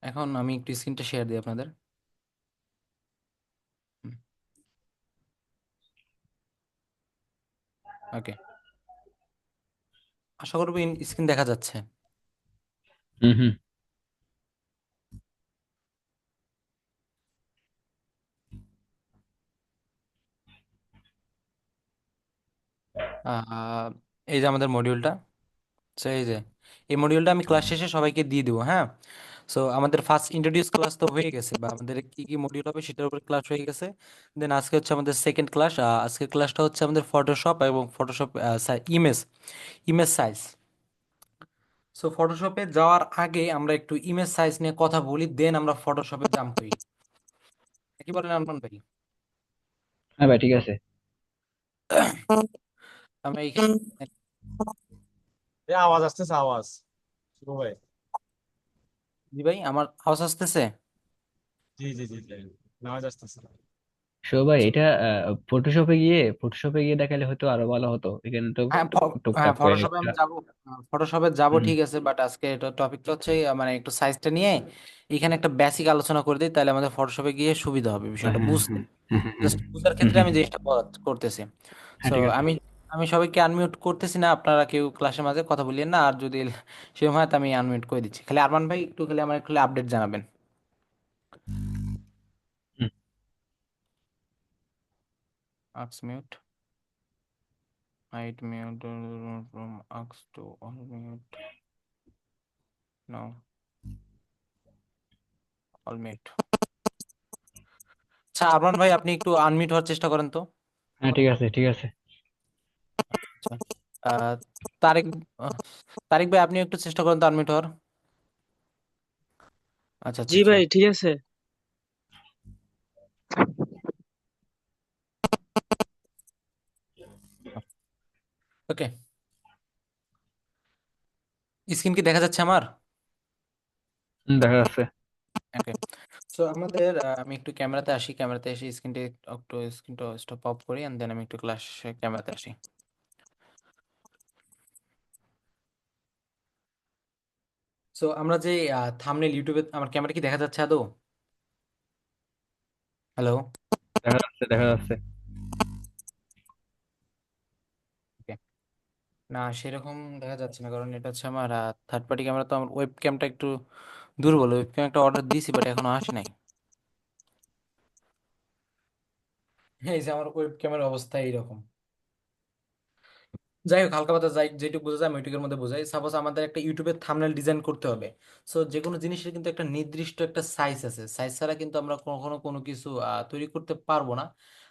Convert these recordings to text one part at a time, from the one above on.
এখন আমি একটু স্ক্রিনটা শেয়ার দিই আপনাদের। ওকে, আশা করবো স্ক্রিন দেখা যাচ্ছে। হুম হুম। আহ, এই যে আমাদের মডিউলটা। সো এই যে এই মডিউলটা আমি ক্লাস শেষে সবাইকে দিয়ে দিব, হ্যাঁ। সো আমাদের ফার্স্ট ইন্ট্রোডিউস ক্লাস তো হয়ে গেছে, বা আমাদের কি কি মডিউল হবে সেটার উপর ক্লাস হয়ে গেছে। দেন আজকে হচ্ছে আমাদের সেকেন্ড ক্লাস। আজকের ক্লাসটা হচ্ছে আমাদের ফটোশপ এবং Photoshop image image size. So ফটোশপে যাওয়ার আগে আমরা একটু ইমেজ সাইজ নিয়ে কথা বলি, দেন আমরা ফটোশপে জাম্প করি। কি বলেন আরমান ভাই? হ্যাঁ ভাই, ঠিক আছে। আমরা এই আওয়াজ আসতেছে আওয়াজ। শুভ ভাই। জি ভাই, আমার আওয়াজ আসতেছে? জি জি জি জি। আওয়াজ আসতেছে। ভাই, এটা ফটোশপে গিয়ে দেখালে হয়তো আরো ভালো হতো। এখানে তো হ্যাঁ হ্যাঁ, টুকটাক ফটোশপে কয়েকটা। আমি যাবো। ফটোশপে যাব হুম। ঠিক আছে, বাট আজকে এটা টপিকটা হচ্ছে মানে একটু সাইজটা নিয়ে এখানে একটা বেসিক আলোচনা করে দিই, তাহলে আমাদের ফটোশপে গিয়ে সুবিধা হবে হ্যাঁ বিষয়টা হ্যাঁ বুঝতে। হ্যাঁ হ্যাঁ জাস্ট বুঝার হ্যাঁ ক্ষেত্রে হ্যাঁ আমি হ্যাঁ। জিনিসটা করতেছি। হ্যাঁ, সো ঠিক আছে। আমি আমি সবাইকে আনমিউট করতেছি না, আপনারা কেউ ক্লাসের মাঝে কথা বলিয়েন না, আর যদি সেরকম হয় তো আমি আনমিউট করে দিচ্ছি। খালি আরমান ভাই একটু খালি আমার একটু আপডেট জানাবেন। হুম। Aux mute, height mute, from aux to all mute, now all mute. আচ্ছা আরমান ভাই, আপনি একটু আনমিউট হওয়ার চেষ্টা করেন তো। হ্যাঁ, ঠিক আছে ঠিক আছে। আচ্ছা। আহ, তারেক আহ, তারেক ভাই, আপনি একটু চেষ্টা করেন তো আনমিউট হওয়ার। আচ্ছা আচ্ছা জি আচ্ছা। ভাই, ঠিক আছে। ওকে, স্ক্রিন কি দেখা যাচ্ছে আমার? দেখা যাচ্ছে। ওকে। সো আমাদের আমি একটু ক্যামেরাতে আসি, ক্যামেরাতে এসে স্ক্রিনটা স্টপ অফ করি, এন্ড দেন আমি একটু ক্লাস ক্যামেরাতে আসি। সো আমরা যে থাম্বনেল ইউটিউবে, আমার ক্যামেরা কি দেখা যাচ্ছে আদৌ? হ্যালো? দেখা যাচ্ছে দেখা যাচ্ছে। ওকে। না, সেরকম দেখা যাচ্ছে না, কারণ এটা হচ্ছে আমার থার্ড পার্টি ক্যামেরা, তো আমার ওয়েব ক্যামটা একটু দুর্বল। ওয়েব ক্যাম একটা অর্ডার দিয়েছি, বাট এখনো আসে নাই। হ্যাঁ, এই যে আমার ওয়েব ক্যামেরার অবস্থা এইরকম। যাই হোক, হালকা পাতলা যাই যেটুকু বোঝা যায় আমি ওইটুকুর মধ্যে বোঝাই। সাপোজ আমাদের একটা ইউটিউবের থাম্বনেল ডিজাইন করতে হবে। সো যে কোনো জিনিসের কিন্তু একটা নির্দিষ্ট একটা সাইজ আছে, সাইজ ছাড়া কিন্তু আমরা কখনো কোনো কিছু তৈরি করতে পারবো না।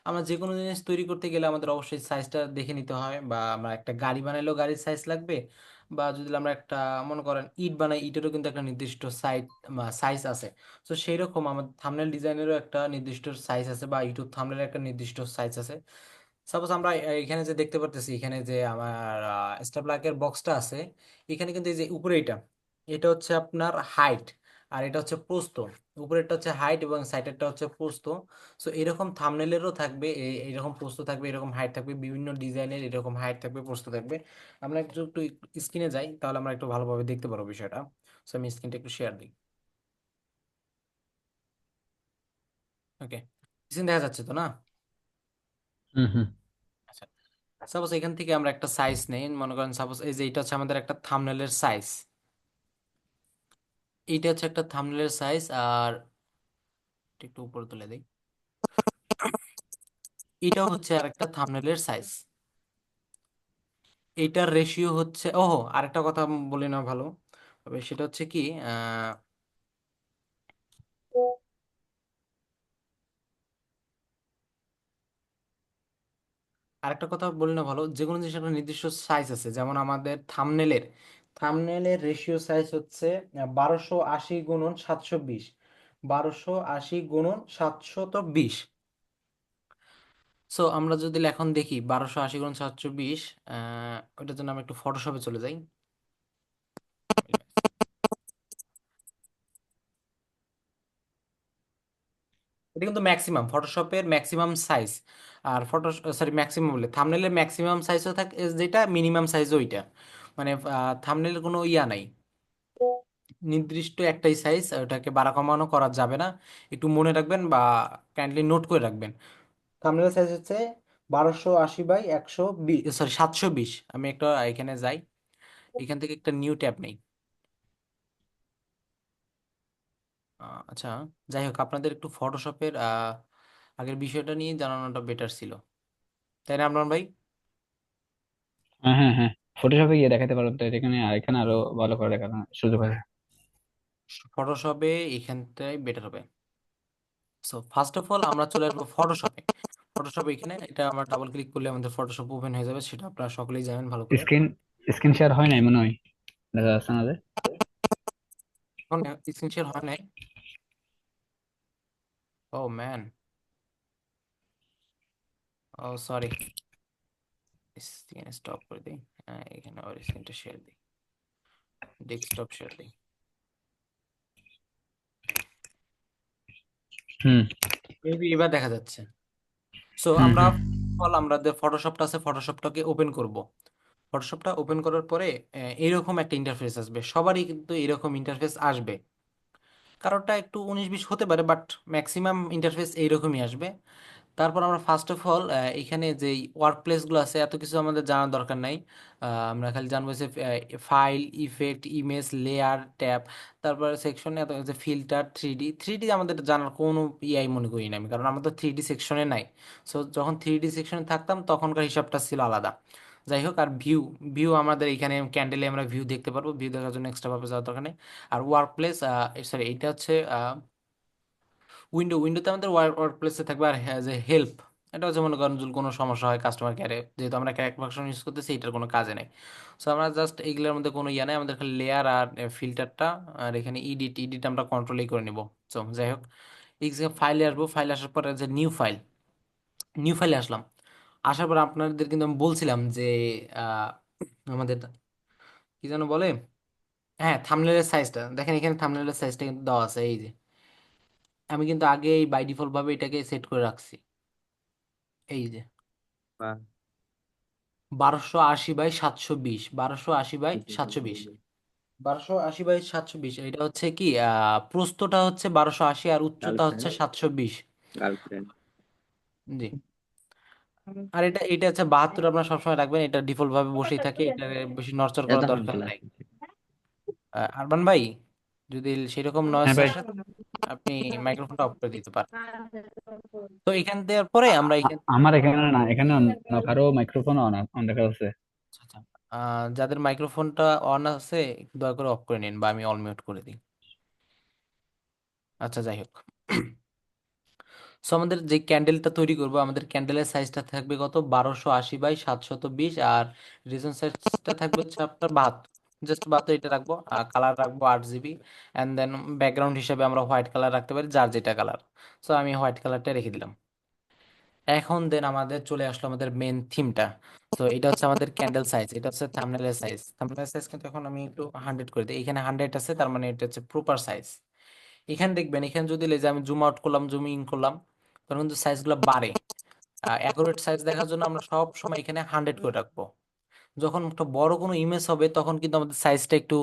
আমরা যে কোনো জিনিস তৈরি করতে গেলে আমাদের অবশ্যই সাইজটা দেখে নিতে হয়, বা আমরা একটা গাড়ি বানাইলেও গাড়ির সাইজ লাগবে, বা যদি আমরা একটা মনে করেন ইট বানাই, ইটেরও কিন্তু একটা নির্দিষ্ট সাইজ আছে। তো সেই রকম আমাদের থাম্বনেল ডিজাইনেরও একটা নির্দিষ্ট সাইজ আছে, বা ইউটিউব থাম্বনেলের একটা নির্দিষ্ট সাইজ আছে। সাপোজ আমরা এখানে যে দেখতে পারতেছি, এখানে যে আমার স্টেপলাকের বক্সটা আছে, এখানে কিন্তু এই যে উপরে এটা হচ্ছে আপনার হাইট, আর এটা হচ্ছে প্রস্থ। উপরেরটা হচ্ছে হাইট এবং সাইডেরটা হচ্ছে প্রস্থ। সো এরকম থাম্বনেলেরও থাকবে, এরকম প্রস্থ থাকবে, এরকম হাইট থাকবে, বিভিন্ন ডিজাইনের এরকম হাইট থাকবে, প্রস্থ থাকবে। আমরা একটু একটু স্ক্রিনে যাই, তাহলে আমরা একটু ভালোভাবে দেখতে পারবো বিষয়টা। সো আমি স্ক্রিনটা একটু শেয়ার দিই। ওকে, স্ক্রিন দেখা যাচ্ছে তো না? হুম হুম। আচ্ছা, সাপোজ এখান থেকে আমরা একটা সাইজ নেই, মনে করেন সাপোজ এই যে এটা হচ্ছে আমাদের একটা থাম্বনেলের সাইজ। এইটা হচ্ছে একটা থাম্বনেলের সাইজ, আর এটা একটু উপরে তুলে দিই। এটাও হচ্ছে আর একটা থাম্বনেলের সাইজ। এইটার রেশিও হচ্ছে, ওহো আরেকটা কথা বলি না ভালো, তবে সেটা হচ্ছে কি, আহ আরেকটা কথা বলি না ভালো, যে কোনো জিনিসের একটা নির্দিষ্ট সাইজ আছে। যেমন আমাদের থাম্বনেলের রেশিও সাইজ হচ্ছে 1280 গুণন 720। 1280 গুণন 720। সো আমরা যদি এখন দেখি 1280 গুণন 720, ওইটার জন্য আমরা একটু ফটোশপে চলে যাই। এটা কিন্তু ম্যাক্সিমাম, ফটোশপের ম্যাক্সিমাম সাইজ। আর সরি, ম্যাক্সিমাম বলে থাম্বনেলের ম্যাক্সিমাম সাইজও থাকে, যেটা মিনিমাম সাইজ ওইটা। মানে থাম্বনেলের কোনো ইয়া নাই, নির্দিষ্ট একটাই সাইজ, ওটাকে বাড়া কমানো করা যাবে না। একটু মনে রাখবেন বা কাইন্ডলি নোট করে রাখবেন। থাম্বনেল সাইজ হচ্ছে 1280 বাই 120, সরি 720। আমি একটা এখানে যাই, এখান থেকে একটা নিউ ট্যাব নেই। আচ্ছা, যাই হোক, আপনাদের একটু ফটোশপের আগের বিষয়টা নিয়ে জানানোটা বেটার ছিল, তাই না আপনার ভাই? হ্যাঁ, হ্যাঁ, হ্যাঁ, ফটোশপে গিয়ে দেখাতে পারো তো, এখানে আর এখানে আরো ভালো করে দেখানোর সুযোগ আছে। ফটোশপে এখানটাই বেটার হবে। সো ফার্স্ট অফ অল আমরা চলে আসবো ফটোশপে। ফটোশপ এখানে, এটা আমরা ডাবল ক্লিক করলে আমাদের ফটোশপ ওপেন হয়ে যাবে, সেটা আপনারা সকলেই জানেন ভালো করে। স্ক্রিন স্ক্রিন শেয়ার হয় নাই মনে হয়, দেখা যাচ্ছে না যে। এখন স্ক্রিন শেয়ার হয় নাই? ও ম্যান, ও সরি, স্ক্রিন স্টপ করে দিই। এখানে আবার স্ক্রিনটা শেয়ার দিই, ডেস্কটপ শেয়ার দিই। হুম, মেবি এবার দেখা যাচ্ছে। সো হুম, আমরা হুম। আমাদের ফটোশপটা আছে, ফটোশপটাকে ওপেন করব। ফটোশপটা ওপেন করার পরে এরকম একটা ইন্টারফেস আসবে, সবারই কিন্তু এরকম ইন্টারফেস আসবে। কারোরটা একটু 19-20 হতে পারে, বাট ম্যাক্সিমাম ইন্টারফেস এইরকমই আসবে। তারপর আমরা ফার্স্ট অফ অল এখানে যে ওয়ার্ক প্লেসগুলো আছে এত কিছু আমাদের জানার দরকার নাই। আমরা খালি জানবো যে file, effect, image, layer, tab, তারপর সেকশনে এত যে ফিল্টার, থ্রি ডি আমাদের জানার কোনো ইয়াই মনে করি না আমি, কারণ আমরা তো থ্রি ডি সেকশনে নাই। সো যখন থ্রি ডি সেকশনে থাকতাম তখনকার হিসাবটা ছিল আলাদা। যাই হোক, আর ভিউ, আমাদের এখানে ক্যান্ডেলে আমরা ভিউ দেখতে পারবো, ভিউ দেখার জন্য এক্সট্রা ভাবে যাওয়ার দরকার নেই। আর ওয়ার্ক প্লেস, সরি এটা হচ্ছে উইন্ডোতে আমাদের ওয়ার্ক প্লেসে থাকবে। আর হ্যাঁ, যে হেল্প, এটা হচ্ছে মনে করেন যদি কোনো সমস্যা হয় কাস্টমার কেয়ারে, যেহেতু আমরা ক্র্যাক ভার্সন ইউজ করতেছি, এটার কোনো কাজে নেই। সো আমরা জাস্ট এগুলোর মধ্যে কোনো ইয়া নেই, আমাদের খালি লেয়ার আর ফিল্টারটা, আর এখানে এডিট আমরা কন্ট্রোলেই করে নিব। সো যাই হোক, এই ফাইলে আসবো, ফাইলে আসার পরে যে নিউ ফাইলে আসলাম। আসার পর আপনাদের কিন্তু আমি বলছিলাম যে আহ, আমাদের কি যেন বলে, হ্যাঁ থাম্বনেলের সাইজটা দেখেন, এখানে থাম্বনেলের সাইজটা কিন্তু দেওয়া আছে, এই যে আমি কিন্তু আগে বাই ডিফল্ট ভাবে এটাকে সেট করে রাখছি। এই যে বাহ, 1280 বাই 720, 1280 বাই 720, 1280 বাই 720, এটা হচ্ছে কি প্রস্থটা হচ্ছে 1280 আর উচ্চতা হচ্ছে গার্লফ্রেন্ড 720। গার্লফ্রেন্ড জি। আর এটা হচ্ছে 72, আপনার সবসময় রাখবেন, এটা ডিফল্ট ভাবে বসেই থাকে, এটা বেশি নড়চড় করার এটা দরকার চলে নাই। আসছে। আরমান ভাই, যদি সেরকম নয়েজ হ্যাঁ ভাই, আসে আপনি মাইক্রোফোনটা অফ করে দিতে পারেন। তো এখান দেওয়ার পরে আমরা এখান, আমার এখানে না, এখানে অন্য কারো মাইক্রোফোন অন অন দেখা যাচ্ছে। আচ্ছা, আচ্ছা। যাদের মাইক্রোফোনটা অন আছে একটু দয়া করে অফ করে নিন, বা আমি অল মিউট করে দিই। আচ্ছা, যাই হোক। সো আমাদের যে ক্যান্ডেলটা তৈরি করব, আমাদের ক্যান্ডেলের সাইজটা থাকবে কত, 1280 বাই 720, আর রিজন সাইজটা থাকবে হচ্ছে আপনার 72, জাস্ট 72 এটা রাখবো। আর কালার রাখবো 8 GB, অ্যান্ড দেন ব্যাকগ্রাউন্ড হিসেবে আমরা হোয়াইট কালার রাখতে পারি, যার যেটা কালার। সো আমি হোয়াইট কালারটা রেখে দিলাম। এখন দেন আমাদের চলে আসলো আমাদের মেন থিমটা। তো এটা হচ্ছে আমাদের ক্যান্ডেল সাইজ, এটা হচ্ছে থাম্বনেলের সাইজ। থাম্বনেলের সাইজ কিন্তু এখন আমি একটু 100 করে দিই, এখানে 100 আছে, তার মানে এটা হচ্ছে প্রপার সাইজ। এখানে দেখবেন, এখানে যদি লেজে আমি জুম আউট করলাম, জুম ইন করলাম, তখন কিন্তু সাইজগুলো বাড়ে। অ্যাকুরেট সাইজ দেখার জন্য আমরা সব সময় এখানে 100 করে রাখবো। যখন একটা বড় কোনো ইমেজ হবে তখন কিন্তু আমাদের সাইজটা একটু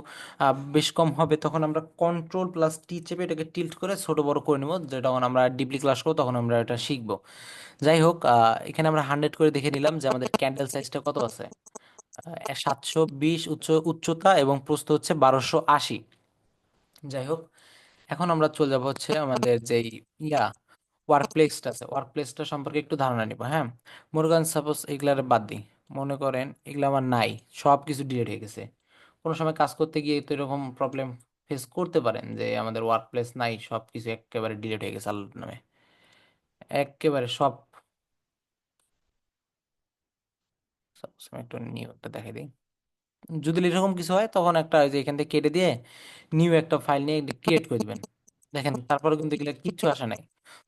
বেশ কম হবে, তখন আমরা কন্ট্রোল+T চেপে এটাকে টিল্ট করে ছোট বড় করে নেবো, যেটা যখন আমরা ডিপলি ক্লাস করবো তখন আমরা এটা শিখবো। যাই হোক, এখানে আমরা 100 করে দেখে নিলাম যে আমাদের ক্যান্ডেল সাইজটা কত আছে। 720 উচ্চতা এবং প্রস্থ হচ্ছে 1280। যাই হোক, এখন আমরা চলে যাব হচ্ছে আমাদের যেই ইয়া ওয়ার্ক প্লেসটা আছে, ওয়ার্ক প্লেসটা সম্পর্কে একটু ধারণা নিব। হ্যাঁ, মনে করেন সাপোজ এগুলার বাদ দিই, মনে করেন এগুলো আমার নাই, সব কিছু ডিলিট হয়ে গেছে। কোনো সময় কাজ করতে গিয়ে তো এরকম প্রবলেম ফেস করতে পারেন যে আমাদের ওয়ার্ক প্লেস নাই, সব কিছু একেবারে ডিলিট হয়ে গেছে আল্লাহর নামে, একেবারে সব। Suppose আমি একটু নিউ একটা দেখাই দিই। যদি এরকম কিছু হয় তখন একটা ওই যে এখান থেকে কেটে দিয়ে নিউ একটা ফাইল নিয়ে ক্রিয়েট করে দিবেন। দেখেন, তারপরে কিন্তু এগুলো কিচ্ছু আসে নাই।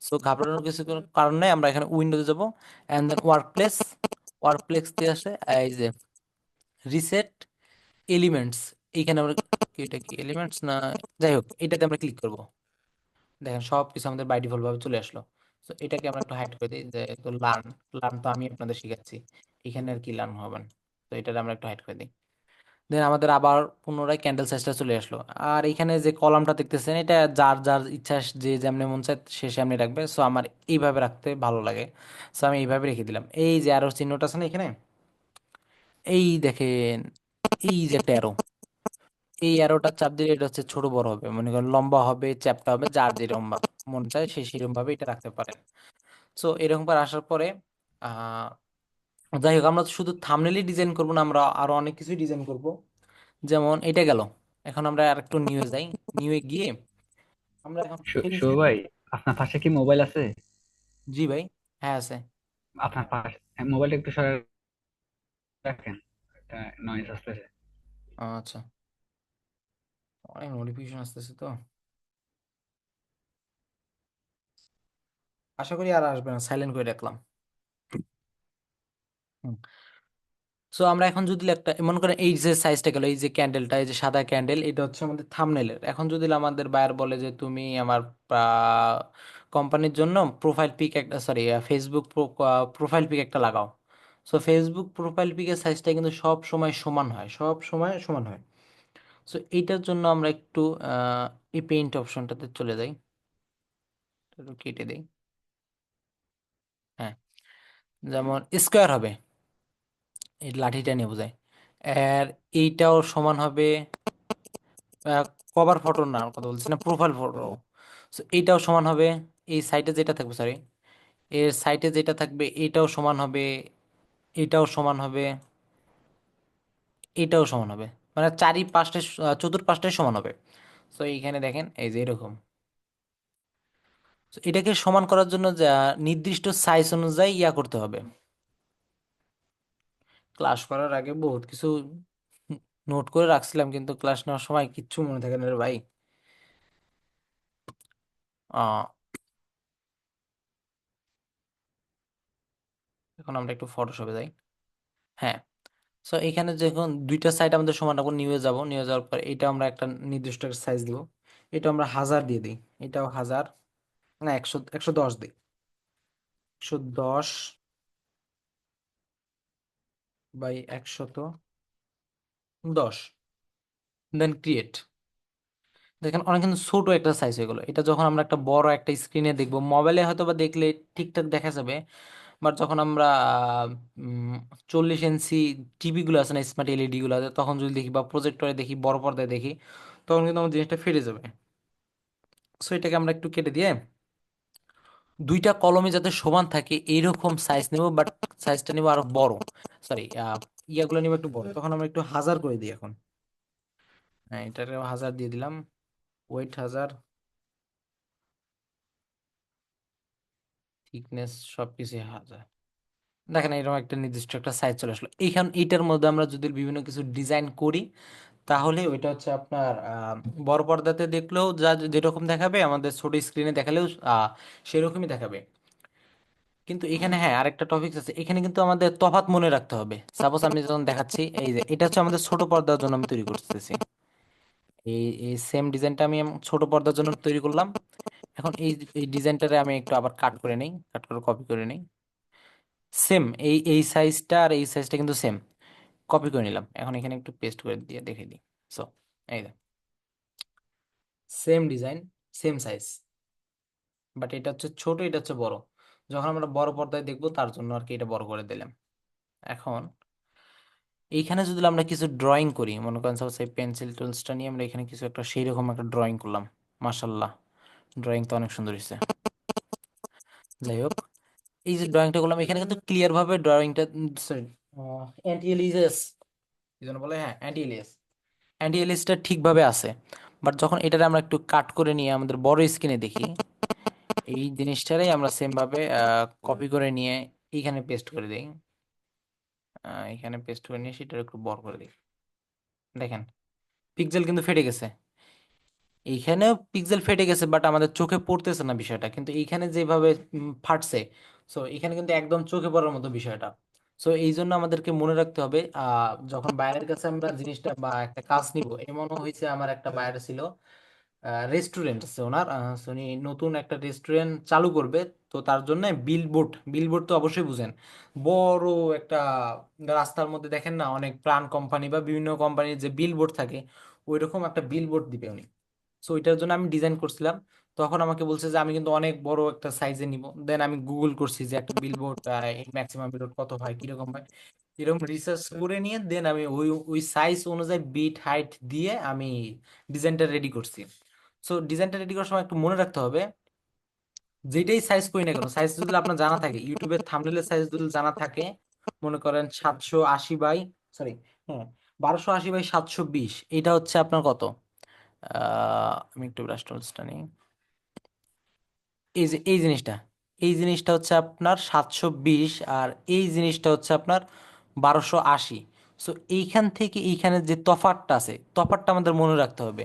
সো ঘাবড়ানোর কিছু কোনো কারণ নাই, আমরা এখানে উইন্ডোতে যাব, এন্ড দেন ওয়ার্ক প্লেস দিয়ে আসে এই যে রিসেট এলিমেন্টস। এইখানে আমরা এটা কি এলিমেন্টস না, যাই হোক এটাতে আমরা ক্লিক করব। দেখেন সব কিছু আমাদের বাই ডিফল্ট ভাবে চলে আসলো। তো এটাকে আমরা একটু হাইড করে দিই, যে তো লার্ন লার্ন তো আমি আপনাদের শিখাচ্ছি, এখানে আর কি লার্ন হবেন। তো এটাতে আমরা একটু হাইড করে দিই। দেন আমাদের আবার পুনরায় ক্যান্ডেল সাইজটা চলে আসলো। আর এখানে যে কলামটা দেখতেছেন, এটা যার যার ইচ্ছা, যে যেমনি মন চায় সে সেমনি রাখবে। সো আমার এইভাবে রাখতে ভালো লাগে, সো আমি এইভাবে রেখে দিলাম। এই যে আরো চিহ্নটা আছে না এখানে, এই দেখেন, এই যে একটা অ্যারো, এই অ্যারোটা চাপ দিলে এটা হচ্ছে ছোট বড় হবে, মনে করেন লম্বা হবে, চ্যাপ্টা হবে, যার যেরকম মন চায় সে সেরকম ভাবে এটা রাখতে পারে। সো এরকম করে আসার পরে আহ যাই হোক, আমরা তো শুধু থাম্বনেলই ডিজাইন করবো না, আমরা আরো অনেক কিছুই ডিজাইন করব। যেমন এটা গেল। এখন আমরা আর একটু নিউয়ে যাই। নিউয়ে গিয়ে আমরা এখন শুভ ফেসবুক। ভাই, আপনার পাশে কি মোবাইল আছে? জি ভাই, হ্যাঁ আছে। আপনার পাশে মোবাইলটা একটু সরাই রাখেন, একটা নয়েজ আসতেছে। আচ্ছা, অনেক নোটিফিকেশন আসতেছে তো, আশা করি আর আসবে না, সাইলেন্ট করে রাখলাম। সো আমরা এখন যদি একটা মনে করেন, এই যে সাইজটা গেল, এই যে ক্যান্ডেলটা, এই যে সাদা ক্যান্ডেল, এটা হচ্ছে আমাদের থাম্বনেলের। এখন যদি আমাদের বায়ার বলে যে তুমি আমার কোম্পানির জন্য প্রোফাইল পিক একটা, সরি, ফেসবুক প্রোফাইল পিক একটা লাগাও। সো ফেসবুক প্রোফাইল পিকের সাইজটা কিন্তু সব সময় সমান হয়, সব সময় সমান হয়। সো এইটার জন্য আমরা একটু এই পেইন্ট অপশনটাতে চলে যাই, একটু কেটে দেই। হ্যাঁ, যেমন স্কোয়ার হবে, এই লাঠিটা নিয়ে বোঝায়। আর এইটাও সমান হবে, কভার ফটো না, কথা বলছি না, প্রোফাইল ফটো। সো এইটাও সমান হবে, এই সাইটে যেটা থাকবে, সরি, এর সাইটে যেটা থাকবে এটাও সমান হবে, এটাও সমান হবে, এটাও সমান হবে। মানে চারিপাশটা, চতুর্পাশটাই সমান হবে। সো এইখানে দেখেন, এই যে এরকম। So এটাকে সমান করার জন্য যা নির্দিষ্ট সাইজ অনুযায়ী ইয়া করতে হবে। ক্লাস করার আগে বহুত কিছু নোট করে রাখছিলাম, কিন্তু ক্লাস নেওয়ার সময় কিচ্ছু মনে থাকে না রে ভাই। আহ এখন আমরা একটু ফটোশপে যাই। হ্যাঁ, সো এখানে যখন দুইটা সাইড আমাদের সমান রাখবো, নিয়ে যাব, নিয়ে যাওয়ার পর এটা আমরা একটা নির্দিষ্ট সাইজ দিব। এটা আমরা 1000 দিয়ে দিই, এটাও 1000, না 110 দিই, 110 বাই 110, দেন ক্রিয়েট। দেখেন অনেক কিন্তু ছোট একটা সাইজ হয়ে গেলো। এটা যখন আমরা একটা বড় একটা স্ক্রিনে দেখবো, মোবাইলে হয়তো বা দেখলে ঠিকঠাক দেখা যাবে, বাট যখন আমরা 40 ইঞ্চি টিভি গুলো আছে না, স্মার্ট এলইডি গুলো আছে, তখন যদি দেখি বা প্রজেক্টরে দেখি, বড় পর্দায় দেখি, তখন কিন্তু আমার জিনিসটা ফেটে যাবে। সো এটাকে আমরা একটু কেটে দিয়ে দুইটা কলমে যাতে সমান থাকে এইরকম সাইজ নেব, বাট সাইজটা নেব আরো বড়, সরি, ইয়াগুলো নেব একটু বড়। তখন আমরা একটু 1000 করে দিই এখন। হ্যাঁ, এটাকে 1000 দিয়ে দিলাম, ওয়েট 1000, থিকনেস সবকিছু 1000। দেখেন এরকম একটা নির্দিষ্ট একটা সাইজ চলে আসলো। এইটার মধ্যে আমরা যদি বিভিন্ন কিছু ডিজাইন করি, তাহলে ওইটা হচ্ছে আপনার বড় পর্দাতে দেখলেও যা যেরকম দেখাবে, আমাদের ছোট স্ক্রিনে দেখালেও সেরকমই দেখাবে। কিন্তু এখানে হ্যাঁ আরেকটা টপিক আছে, এখানে কিন্তু আমাদের তফাৎ মনে রাখতে হবে। সাপোজ আমি যখন দেখাচ্ছি, এই যে এটা হচ্ছে আমাদের ছোট পর্দার জন্য আমি তৈরি করতেছি, এই এই সেম ডিজাইনটা আমি ছোট পর্দার জন্য তৈরি করলাম। এখন এই ডিজাইনটারে আমি একটু আবার কাট করে নেই, কাট করে কপি করে নেই। সেম এই সাইজটা আর এই সাইজটা কিন্তু সেম, কপি করে নিলাম। এখন এখানে একটু পেস্ট করে দিয়ে দেখে দিই। সো এই same design, same size, but এটা হচ্ছে ছোট, এটা হচ্ছে বড়। যখন আমরা বড় পর্দায় দেখবো তার জন্য আর কি এটা বড় করে দিলাম। এখন এইখানে যদি আমরা কিছু ড্রয়িং করি, মনে করেন সাপোজ এই পেন্সিল টুলসটা নিয়ে আমরা এখানে কিছু একটা সেই রকম একটা ড্রয়িং করলাম, মাশাল্লাহ, ড্রয়িং তো অনেক সুন্দর হয়েছে। যাই হোক, এই যে ড্রয়িংটা করলাম, এখানে কিন্তু ক্লিয়ার ভাবে ড্রয়িংটা, সরি, অ্যান্টি এলিয়াস, কি যেন বলে, হ্যাঁ অ্যান্টি এলিয়াস, অ্যান্টি এলিয়াসটা ঠিকভাবে আছে। বাট যখন এটারে আমরা একটু কাট করে নিয়ে আমাদের বড় স্ক্রিনে দেখি, এই জিনিসটারই আমরা সেম ভাবে কপি করে নিয়ে এইখানে পেস্ট করে দিই। এখানে পেস্ট করে নিয়ে সেটা একটু বড় করে দিই। দেখেন পিক্সেল কিন্তু ফেটে গেছে, এইখানেও পিক্সেল ফেটে গেছে, বাট আমাদের চোখে পড়তেছে না বিষয়টা, কিন্তু এইখানে যেভাবে ফাটছে, সো এখানে কিন্তু একদম চোখে পড়ার মতো বিষয়টা। সো এই জন্য আমাদেরকে মনে রাখতে হবে, যখন বায়ারের কাছে আমরা জিনিসটা বা একটা কাজ নিব, এমনও হয়েছে আমার একটা বায়ার ছিল, রেস্টুরেন্ট আছে ওনার, উনি নতুন একটা রেস্টুরেন্ট চালু করবে। তো তার জন্য বিলবোর্ড, বিলবোর্ড তো অবশ্যই বুঝেন, বড় একটা রাস্তার মধ্যে দেখেন না অনেক প্রাণ কোম্পানি বা বিভিন্ন কোম্পানির যে বিলবোর্ড থাকে, ওইরকম একটা বিলবোর্ড দিবে উনি। সো ওইটার জন্য আমি ডিজাইন করছিলাম। তখন আমাকে বলছে যে আমি কিন্তু অনেক বড় একটা সাইজে নিব। দেন আমি গুগল করছি যে একটা বিলবোর্ড ম্যাক্সিমাম বিলবোর্ড কত হয়, কিরকম হয়, এরকম রিসার্চ করে নিয়ে দেন আমি ওই ওই সাইজ অনুযায়ী বিট হাইট দিয়ে আমি ডিজাইনটা রেডি করছি। সো ডিজাইনটা রেডি করার সময় একটু মনে রাখতে হবে, যেটাই সাইজ করি না কেন, সাইজ যদি আপনার জানা থাকে, ইউটিউবের থাম্বনেলের সাইজ যদি জানা থাকে, মনে করেন 780 বাই, সরি, হ্যাঁ, 1280 বাই 720, এটা হচ্ছে আপনার কত, আমি একটু ব্রাশ টুলসটা নিই। এই যে এই জিনিসটা, এই জিনিসটা হচ্ছে আপনার 720, আর এই জিনিসটা হচ্ছে আপনার 1280। সো এইখান থেকে এইখানে যে তফাৎটা আছে, তফাৎটা আমাদের মনে রাখতে হবে।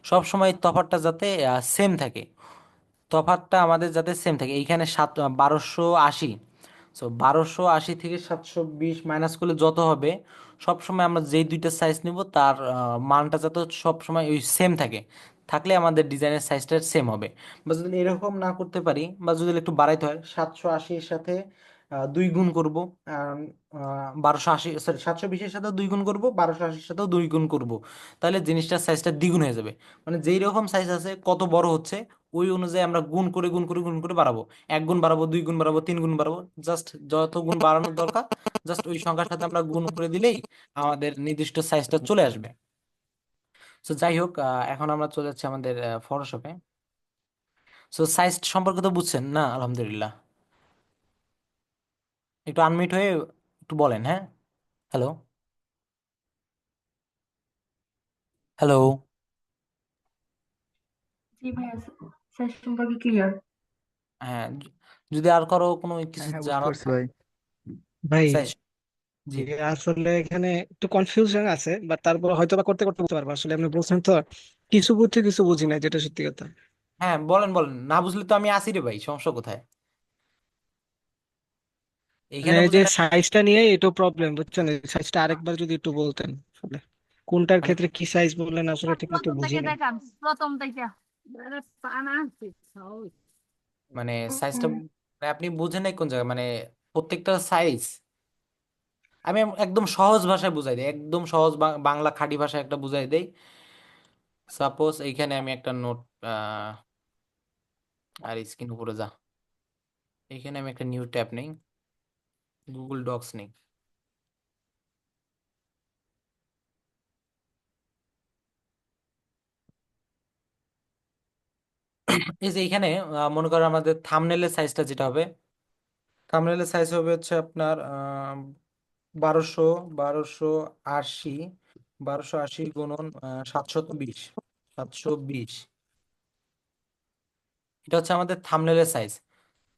সব সময় তফাৎটা যাতে সেম থাকে, তফাৎটা আমাদের যাতে সেম থাকে। এইখানে 1280, সো 1280 থেকে 720 মাইনাস করলে যত হবে, সব সময় আমরা যেই দুইটা সাইজ নিব তার মানটা যাতে সব সময় ওই সেম থাকে, থাকলে আমাদের ডিজাইনের সাইজটা সেম হবে। বা যদি এরকম না করতে পারি, বা যদি একটু বাড়াইতে হয়, 780-এর সাথে 2 গুণ করব, 1280, সরি, 720-এর সাথেও 2 গুণ করব, 1280-এর সাথেও 2 গুণ করব, তাহলে জিনিসটার সাইজটা দ্বিগুণ হয়ে যাবে। মানে যেই রকম সাইজ আছে, কত বড় হচ্ছে, ওই অনুযায়ী আমরা গুণ করে গুণ করে গুণ করে বাড়াবো। 1 গুণ বাড়াবো, 2 গুণ বাড়াবো, 3 গুণ বাড়াবো, জাস্ট যত গুণ বাড়ানোর দরকার, জাস্ট ওই সংখ্যার সাথে আমরা গুণ করে দিলেই আমাদের নির্দিষ্ট সাইজটা চলে আসবে। তো যাই হোক, এখন আমরা চলে যাচ্ছি আমাদের ফটোশপে। সো সাইজ সম্পর্কে তো বুঝছেন না, আলহামদুলিল্লাহ। একটু আনমিউট হয়ে একটু বলেন, হ্যাঁ। Hello, hello. জি ভাইয়া, স্যার সম্পর্কে ক্লিয়ার। হ্যাঁ, যদি আর কারো কোনো হ্যাঁ কিছু হ্যাঁ, বুঝতে জানার পারছি ভাই। ভাই, সাইজ, জি। আসলে এখানে একটু কনফিউশন আছে, বাট তারপর হয়তো বা করতে করতে বুঝতে পারবো। আসলে আপনি বলছেন তো, কিছু বুঝছি কিছু বুঝি না, যেটা সত্যি কথা। হ্যাঁ, বলেন বলেন, না বুঝলে তো আমি আসি রে ভাই, সমস্যা কোথায়? মানে এইখানে এই যে বুঝেন। সাইজটা নিয়ে একটু প্রবলেম, বুঝছেন? সাইজটা আরেকবার যদি একটু বলতেন আসলে, কোনটার মানে ক্ষেত্রে কি সাইজ বললেন, আসলে ঠিক মতো প্রথম বুঝি থেকে নাই। দেখান, প্রথম থেকে। আরে পানা আছে, ওই। মানে সাইজটা, মানে আপনি বুঝেন নাই কোন জায়গায়, মানে প্রত্যেকটা সাইজ আমি একদম সহজ ভাষায় বুঝাই দিই, একদম সহজ বাংলা খাঁটি ভাষায় একটা বুঝাই দেই। সাপোজ এইখানে আমি একটা নোট, আর স্ক্রিন উপরে যা, এইখানে আমি একটা নিউ ট্যাব নেই, গুগল ডক্স নেই। এই যে এইখানে মনে করেন আমাদের থাম্বনেলের সাইজটা যেটা হবে, থাম্বনেলের সাইজ হবে হচ্ছে আপনার 1200, 1280, 1280 গুণন 720, 720, এটা হচ্ছে আমাদের থাম্বনেলের সাইজ।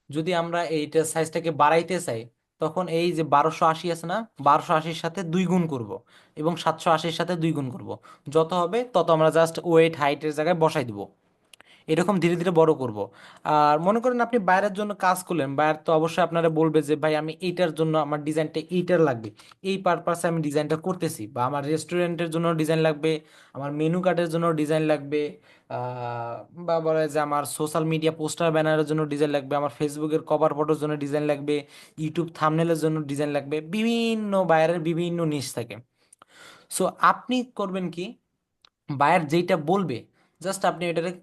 যদি আমরা এইটা সাইজটাকে বাড়াইতে চাই, তখন এই যে 1280 আছে না, 1280-র সাথে 2 গুণ করব, এবং 780-র সাথে 2 গুণ করব, যত হবে তত আমরা জাস্ট ওয়েট হাইটের জায়গায় বসাই দিব, এরকম ধীরে ধীরে বড় করব। আর মনে করেন আপনি বাইরের জন্য কাজ করলেন, বাইরে তো অবশ্যই আপনারা বলবে যে ভাই আমি এইটার জন্য আমার ডিজাইনটা এইটার লাগবে, এই পারপাসে আমি ডিজাইনটা করতেছি, বা আমার রেস্টুরেন্টের জন্য ডিজাইন লাগবে, আমার মেনু কার্ডের জন্য ডিজাইন লাগবে, বা বলে যে আমার সোশ্যাল মিডিয়া পোস্টার ব্যানারের জন্য ডিজাইন লাগবে, আমার ফেসবুকের কভার ফটোর জন্য ডিজাইন লাগবে, ইউটিউব থাম্বনেলের জন্য ডিজাইন লাগবে, বিভিন্ন বাইরের বিভিন্ন নিশ থাকে। সো আপনি করবেন কি, বায়ার যেইটা বলবে, জাস্ট আপনি এটাকে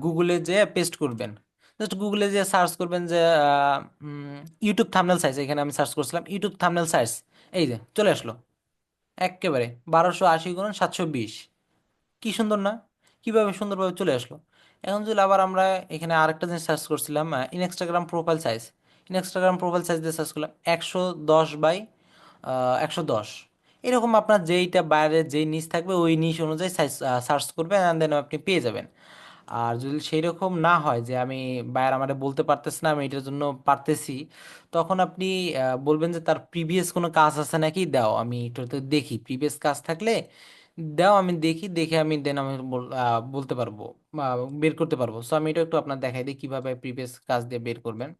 গুগলে যে পেস্ট করবেন, জাস্ট গুগলে যে সার্চ করবেন যে ইউটিউব থাম্বনেল সাইজ, এখানে আমি সার্চ করছিলাম ইউটিউব থাম্বনেল সাইজ, এই যে চলে আসলো একেবারে 1280 গুণ 720। কি সুন্দর না, কিভাবে সুন্দরভাবে চলে আসলো। এখন যদি আবার আমরা এখানে আরেকটা জিনিস সার্চ করছিলাম, Instagram profile size, Instagram profile size দিয়ে সার্চ করলাম 110 বাই 110, এরকম আপনার যেইটা বাইরে যেই নিচ থাকবে ওই নিচ অনুযায়ী সাইজ সার্চ করবেন, অ্যান্ড দেন আপনি পেয়ে যাবেন। আর যদি সেই রকম না হয় যে আমি বায়ার আমারে বলতে পারতেছি না, আমি এটার জন্য পারতেছি, তখন আপনি বলবেন যে তার প্রিভিয়াস কোনো কাজ আছে নাকি দাও, আমি এটাতে দেখি, প্রিভিয়াস কাজ থাকলে দাও, আমি দেখি, দেখে আমি দেন আমি বলতে পারবো বা বের করতে পারবো। সো আমি এটা একটু আপনার দেখাই দিই কিভাবে প্রিভিয়াস কাজ দিয়ে বের করবেন।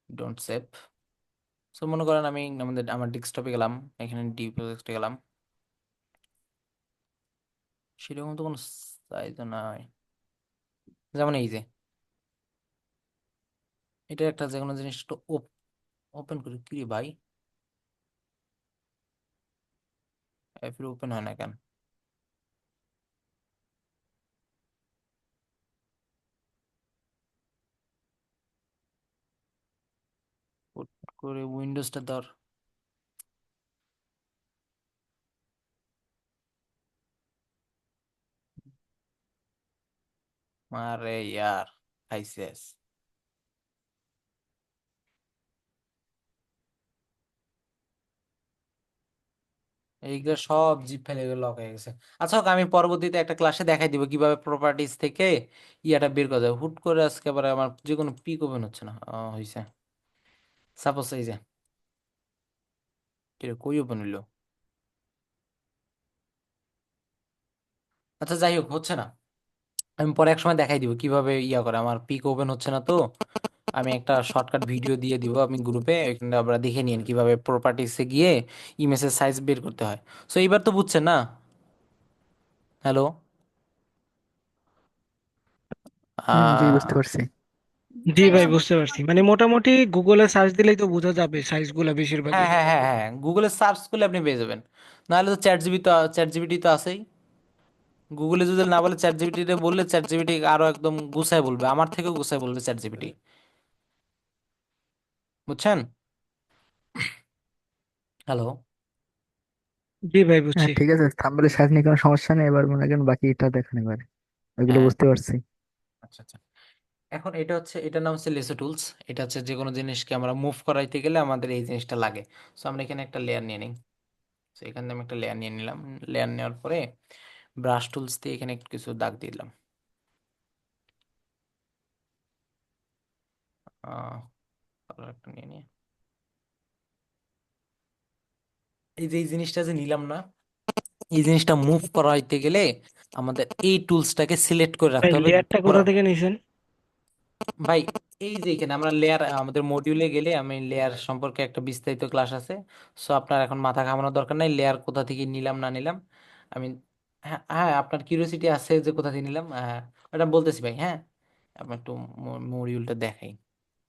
Don't save. সো মনে করেন আমি আমার ডেস্কটপে গেলাম, এখানে ডি প্রজেক্টে গেলাম, সেরকম তো কোনো তাই তো নয়, যেমন এই যে এটা একটা যে কোনো জিনিস একটু ওপেন করি, কি রে ভাই, ফির ওপেন হয় না কেন? হুট করে উইন্ডোজটা ধর। আরে ইয়ার, খাইছিস। এইগুলো সব জিপ ফেলে গেলে লক হয়ে গেছে। আচ্ছা হোক, আমি পরবর্তীতে একটা ক্লাসে দেখাই দিব কিভাবে প্রপার্টিজ থেকে ইয়াটা বের করা যায়। হুট করে আজকে আবার আমার যে কোনো পিক ওপেন হচ্ছে না, হয়েছে। সাপোজ এই যে কই ওপেন হইলো। আচ্ছা যাই হোক, হচ্ছে না, আমি পরে এক সময় দেখাই দিব কিভাবে ইয়া করে। আমার পিক ওপেন হচ্ছে না তো আমি একটা শর্টকাট ভিডিও দিয়ে দিব আপনি গ্রুপে, ওইখানে আপনারা দেখে নিন কিভাবে প্রপার্টিসে গিয়ে ইমেজের সাইজ বের করতে হয়। সো এইবার তো বুঝছেন না? হ্যালো। জি বুঝতে পারছি। জি ভাই, বুঝতে পারছি। মানে মোটামুটি গুগলে সার্চ দিলেই তো বোঝা যাবে সাইজ গুলা হ্যাঁ বেশিরভাগই। হ্যাঁ হ্যাঁ হ্যাঁ, গুগলে সার্চ করলে আপনি পেয়ে যাবেন। নাহলে তো চ্যাট জিপিটি তো আছেই। গুগলে যদি না বলে চ্যাট জিপিটি বললে চ্যাট জিপিটি আরো একদম গুছায় বলবে, আমার থেকেও গুছায় বলবে চ্যাট জিপিটি। বুঝছেন? হ্যালো। জি ভাই, বুঝছি। হ্যাঁ ঠিক আছে, থাম্বনেলের সাইজ নিয়ে কোনো সমস্যা নেই, এবার মনে করেন বাকিটা দেখেন এবার, ওইগুলো হ্যাঁ, বুঝতে পারছি। আচ্ছা আচ্ছা। এখন এটা হচ্ছে, এটার নাম হচ্ছে লেসো টুলস। এটা হচ্ছে যে কোনো জিনিসকে আমরা মুভ করাইতে গেলে আমাদের এই জিনিসটা লাগে। সো আমরা এখানে একটা লেয়ার নিয়ে নিই। তো এখানে আমি একটা লেয়ার নিয়ে নিলাম। লেয়ার নেওয়ার পরে ব্রাশ টুলস দিয়ে এখানে একটু কিছু দাগ দিয়ে দিলাম। কালার একটা নিয়ে নিয়ে এই যে এই জিনিসটা যে নিলাম না, এই জিনিসটা মুভ করাইতে গেলে আমাদের এই টুলসটাকে সিলেক্ট করে ভাই রাখতে হবে। লেয়ারটা কোথা থেকে নিয়েছেন? ভাই এই যে এখানে আমরা লেয়ার, আমাদের মডিউলে গেলে আমি লেয়ার সম্পর্কে একটা বিস্তারিত ক্লাস আছে। সো আপনার এখন মাথা ঘামানোর দরকার নাই লেয়ার কোথা থেকে নিলাম না নিলাম। আমি, হ্যাঁ হ্যাঁ, আপনার কিউরিওসিটি আছে যে কোথা থেকে নিলাম, হ্যাঁ ওটা বলতেছি ভাই। হ্যাঁ, আপনার একটু মডিউলটা দেখাই,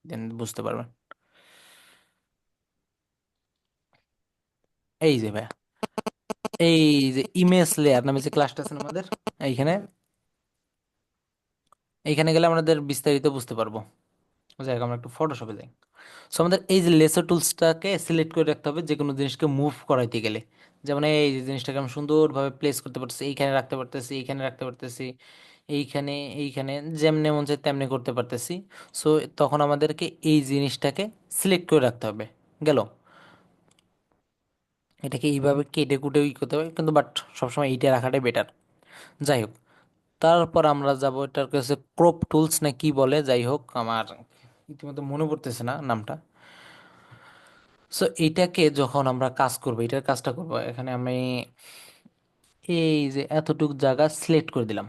দেন বুঝতে পারবেন। এই যে ভাই, এই যে ইমেজ লেয়ার নামে যে ক্লাসটা আছে না আমাদের, এইখানে এইখানে গেলে আমাদের বিস্তারিত বুঝতে পারবো। যাই হোক, আমরা একটু ফটোশপে যাই। সো আমাদের এই যে লেসার টুলসটাকে সিলেক্ট করে রাখতে হবে যে কোনো জিনিসকে মুভ করাইতে গেলে। যেমন এই যে জিনিসটাকে আমি সুন্দরভাবে প্লেস করতে পারতেছি, এইখানে রাখতে পারতেছি, এইখানে রাখতে পারতেছি, এইখানে এইখানে, যেমনি মন চাই তেমনি করতে পারতেছি। সো তখন আমাদেরকে এই জিনিসটাকে সিলেক্ট করে রাখতে হবে। গেল, এটাকে এইভাবে কেটে কুটে করতে হবে কিন্তু, বাট সবসময় এইটা রাখাটাই বেটার। যাই হোক, তারপর আমরা যাব এটার কাছে ক্রপ টুলস না কি বলে, যাই হোক আমার ইতিমধ্যে মনে পড়তেছে না নামটা। সো এইটাকে যখন আমরা কাজ করবো, এটার কাজটা করব, এখানে আমি এই যে এতটুক জায়গা সিলেক্ট করে দিলাম।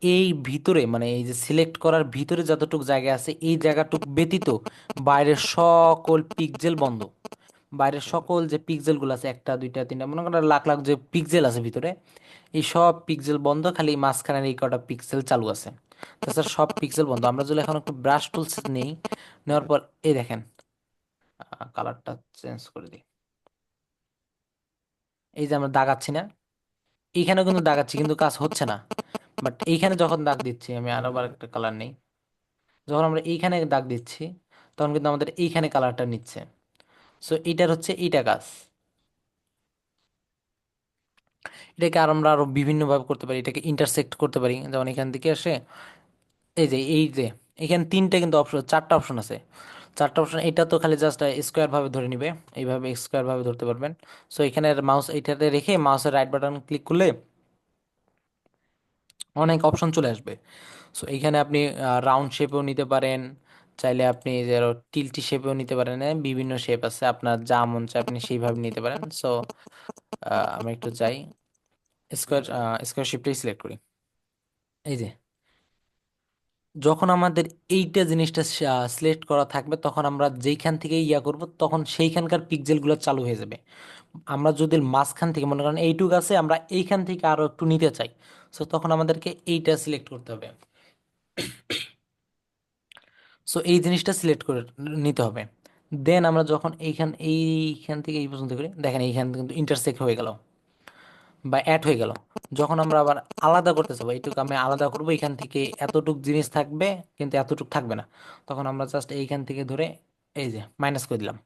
এই ভিতরে মানে এই যে সিলেক্ট করার ভিতরে যতটুক জায়গা আছে এই জায়গাটুক ব্যতীত বাইরের সকল পিক্সেল বন্ধ। বাইরের সকল যে পিক্সেল গুলো আছে, একটা দুইটা তিনটা, মনে করেন লাখ লাখ যে পিক্সেল আছে ভিতরে, এই সব পিক্সেল বন্ধ, খালি মাঝখানের এই কটা পিক্সেল চালু আছে। তাছাড়া সব পিক্সেল বন্ধ। আমরা যদি এখন একটু ব্রাশ টুলস নেই, নেওয়ার পর এই দেখেন, কালারটা চেঞ্জ করে দিই। এই যে আমরা দাগাচ্ছি না, এইখানেও কিন্তু দাগাচ্ছি কিন্তু কাজ হচ্ছে না। বাট এইখানে যখন দাগ দিচ্ছি, আমি আবার একটা কালার নেই, যখন আমরা এইখানে দাগ দিচ্ছি তখন কিন্তু আমাদের এইখানে কালারটা নিচ্ছে। সো এইটার হচ্ছে এইটা কাজ। এটাকে আর আমরা আরো বিভিন্ন ভাবে করতে পারি, এটাকে ইন্টারসেক্ট করতে পারি। যেমন এখান থেকে আসে এই যে এখানে তিনটে কিন্তু অপশন, চারটা অপশন আছে। চারটা অপশন, এটা তো খালি জাস্ট স্কোয়ার ভাবে ধরে নিবে, এইভাবে স্কোয়ার ভাবে ধরতে পারবেন। সো এখানে মাউস এইটাতে রেখে মাউসের রাইট বাটন ক্লিক করলে অনেক অপশন চলে আসবে। সো এইখানে আপনি রাউন্ড শেপেও নিতে পারেন, চাইলে আপনি যে টিল্টি শেপেও নিতে পারেন, বিভিন্ন শেপ আছে, আপনার যা মন চায় আপনি সেইভাবে নিতে পারেন। সো আমি একটু যাই, স্কোয়ার স্কোয়ার শেপটাই সিলেক্ট করি। এই যে যখন আমাদের এইটা জিনিসটা সিলেক্ট করা থাকবে তখন আমরা যেইখান থেকে ইয়া করব তখন সেইখানকার পিক্সেলগুলো চালু হয়ে যাবে। আমরা যদি মাঝখান থেকে মনে করেন এইটুক আছে, আমরা এইখান থেকে আরো একটু নিতে চাই, সো তখন আমাদেরকে এইটা সিলেক্ট করতে হবে। সো এই জিনিসটা সিলেক্ট করে নিতে হবে। দেন আমরা যখন এইখান থেকে এই পর্যন্ত করি, দেখেন এইখান থেকে কিন্তু ইন্টারসেক্ট হয়ে গেল বা অ্যাড হয়ে গেল। যখন আমরা আবার আলাদা করতে চাবো, এইটুকু আমি আলাদা করবো, এখান থেকে এতটুক জিনিস থাকবে কিন্তু এতটুক থাকবে না, তখন আমরা জাস্ট এইখান থেকে ধরে এই যে মাইনাস করে দিলাম,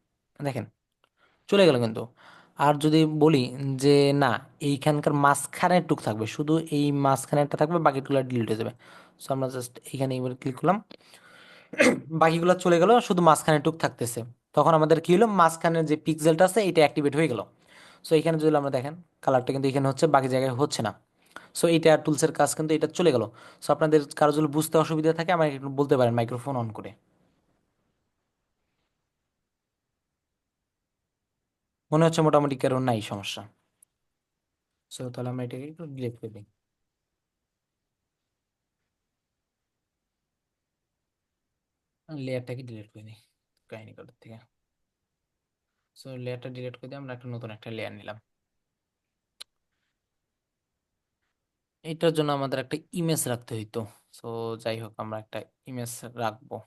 দেখেন চলে গেল কিন্তু। আর যদি বলি যে না, এইখানকার মাঝখানের টুক থাকবে, শুধু এই মাঝখানেরটা থাকবে, বাকিগুলো ডিলিট হয়ে যাবে। সো আমরা জাস্ট এখানে এবার ক্লিক করলাম, বাকিগুলো চলে গেল, শুধু মাঝখানে টুক থাকতেছে। তখন আমাদের কি হলো, মাঝখানের যে পিক্সেলটা আছে এটা অ্যাক্টিভেট হয়ে গেল। সো এখানে যদি আমরা দেখেন কালারটা কিন্তু এখানে হচ্ছে, বাকি জায়গায় হচ্ছে না। সো এইটা টুলসের কাজ কিন্তু এটা চলে গেল। সো আপনাদের কারো যদি বুঝতে অসুবিধা থাকে আমাকে একটু বলতে পারেন মাইক্রোফোন অন করে। মনে হচ্ছে মোটামুটি কারো নাই সমস্যা। সো তাহলে আমরা এটাকে একটু ডিলিট করে দিই, লেয়ারটাকে ডিলিট করে দিই কাহিনী কার্ডের থেকে। সো লেয়ারটা ডিলিট করে দিয়ে আমরা একটা নতুন একটা লেয়ার নিলাম। এটার জন্য আমাদের একটা ইমেজ রাখতে হইতো। সো যাই হোক, আমরা একটা ইমেজ রাখবো,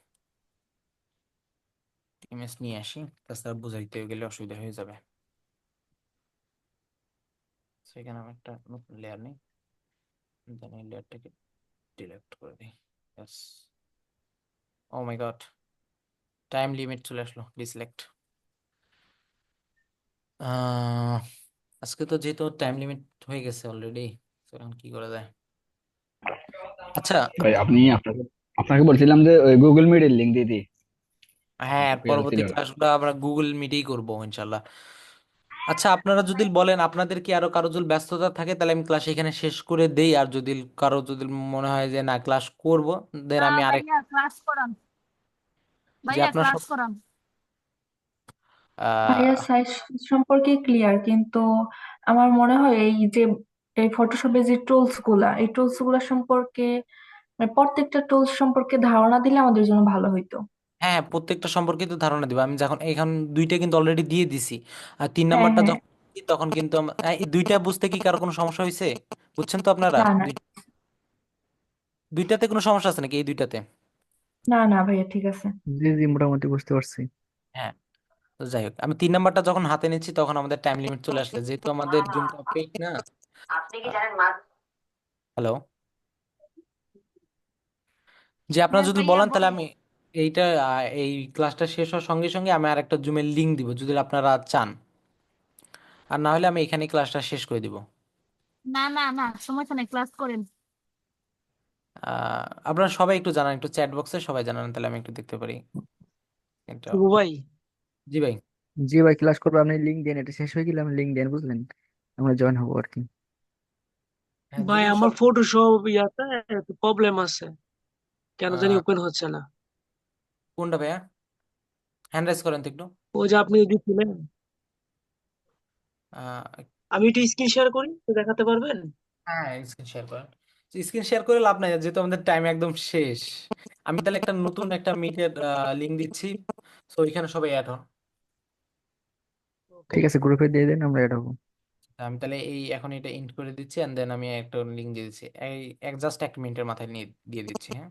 ইমেজ নিয়ে আসি, তাছাড়া বুঝাইতে গেলে অসুবিধা হয়ে যাবে। সেখানে আমি একটা নতুন লেয়ার নিই, দেন এই লেয়ারটাকে ডিলিট করে দিই। ব্যাস। ও মাই গড, টাইম লিমিট চলে আসলো, ডিসলেক্ট। আজকে তো যেহেতু টাইম লিমিট হয়ে গেছে অলরেডি, এখন কি করা যায়? আচ্ছা, ভাই আপনাকে আপনাকে বলছিলাম যে ওই গুগল মিটের লিংক দিয়ে দিই, হ্যাঁ, খেয়াল ছিল পরবর্তী না। ক্লাসগুলো আমরা গুগল মিটেই করবো ইনশাল্লাহ। আচ্ছা, আপনারা যদি বলেন আপনাদের কি আরো কারো যদি ব্যস্ততা থাকে, তাহলে আমি ক্লাস এখানে শেষ করে দেই। আর যদি কারো যদি মনে হয় যে না ক্লাস করব, দেন না আমি আরেক, ভাইয়া ক্লাস করান, যে ভাইয়া আপনার ক্লাস সব করান। ভাইয়া আহ সাইজ সম্পর্কে ক্লিয়ার, কিন্তু আমার মনে হয় এই যে এই ফটোশপের যে টুলস গুলা, এই টুলস গুলা সম্পর্কে মানে প্রত্যেকটা টুলস সম্পর্কে ধারণা দিলে আমাদের জন্য ভালো হইতো। হ্যাঁ, প্রত্যেকটা সম্পর্কে তো ধারণা দিব আমি। যখন এখন দুইটা কিন্তু অলরেডি দিয়ে দিছি, আর তিন হ্যাঁ নাম্বারটা হ্যাঁ। যখন দিই, তখন কিন্তু এই দুইটা বুঝতে কি কারো কোনো সমস্যা হয়েছে? বুঝছেন তো আপনারা? না না। দুইটাতে কোনো সমস্যা আছে নাকি, এই দুইটাতে? না না ভাইয়া ঠিক আছে। জি জি, মোটামুটি বুঝতে পারছি। হ্যাঁ, তো যাই হোক, আমি তিন নাম্বারটা যখন হাতে নিচ্ছি তখন আমাদের টাইম লিমিট চলে আসলে, যেহেতু আমাদের জুমটা পেইড না। হ্যালো, যে আপনারা হ্যাঁ যদি ভাইয়া বলেন তাহলে বলেন। আমি এইটা এই ক্লাসটা শেষ হওয়ার সঙ্গে সঙ্গে আমি আর একটা জুমের লিংক দিব যদি আপনারা চান, আর না হলে আমি এখানে ক্লাসটা শেষ করে দিব। না না না, সমস্যা নেই, ক্লাস করেন। আপনারা সবাই একটু জানান, একটু চ্যাট বক্সে সবাই জানান, তাহলে আমি একটু দেখতে পারি এটা। শুভ ভাই, জি ভাই। জি ভাই, ক্লাস করবো, আপনি লিঙ্ক দেন, এটা শেষ হয়ে গেলে আমি লিঙ্ক দেন, বুঝলেন? আমরা জয়েন হবো আর কি। হ্যাঁ, ভাই যদি আমার সব, ফটোশপ ইয়াতে একটু প্রবলেম আছে, কেন জানি আহ, ওপেন হচ্ছে না। কোনটা ভাইয়া? হ্যান্ড রাইজ করেন তো একটু। ওই যে আপনি দিচ্ছিলেন, আহ, আমি একটু স্ক্রিন শেয়ার করি, তো দেখাতে পারবেন? হ্যাঁ, স্ক্রিন শেয়ার করেন। স্ক্রিন শেয়ার করে লাভ নাই, যেহেতু আমাদের টাইম একদম শেষ। আমি তাহলে একটা নতুন একটা মিটের লিংক দিচ্ছি, তো এখানে সবাই অ্যাড হন। ওকে। ঠিক আছে, গ্রুপে দিয়ে দেন, আমরা এটা হবো। আমি তাহলে এই এখন এটা ইন্ট করে দিচ্ছি, এন্ড দেন আমি একটা লিংক দিয়ে দিচ্ছি, এই এক জাস্ট 1 মিনিটের মাথায় নিয়ে দিয়ে দিচ্ছি, হ্যাঁ।